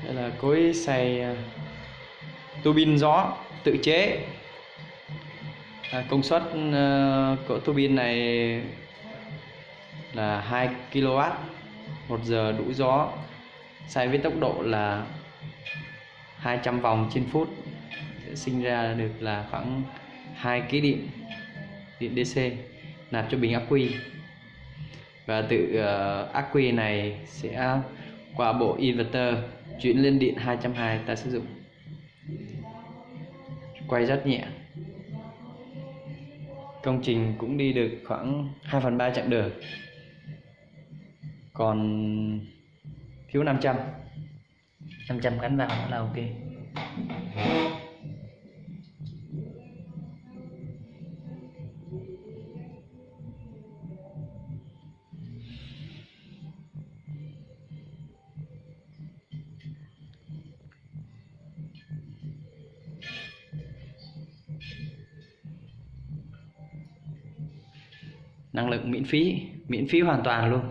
Đây là cối xay tua bin gió tự chế. Công suất của tua bin này là 2 kW, 1 giờ đủ gió, xay với tốc độ là 200 vòng trên phút, sẽ sinh ra được là khoảng 2 kg điện DC nạp cho bình ắc quy. Và từ ắc quy này sẽ qua bộ inverter chuyển lên điện 220 ta sử dụng. Quay rất nhẹ. Công trình cũng đi được khoảng 2/3 chặng đường, còn thiếu 500 gắn vào là ok. Năng lượng miễn phí hoàn toàn luôn,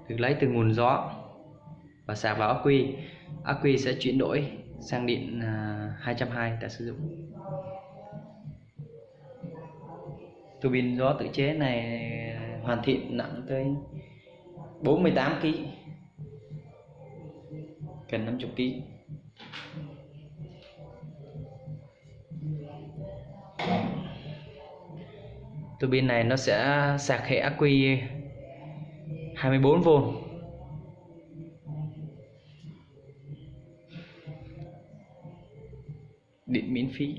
được lấy từ nguồn gió và sạc vào ắc quy. Ắc quy sẽ chuyển đổi sang điện 220 ta sử dụng. Tua bin gió tự chế này hoàn thiện nặng tới 48 kg, gần 50 kg. Tua bin này nó sẽ sạc hệ ắc quy 24V, điện miễn phí.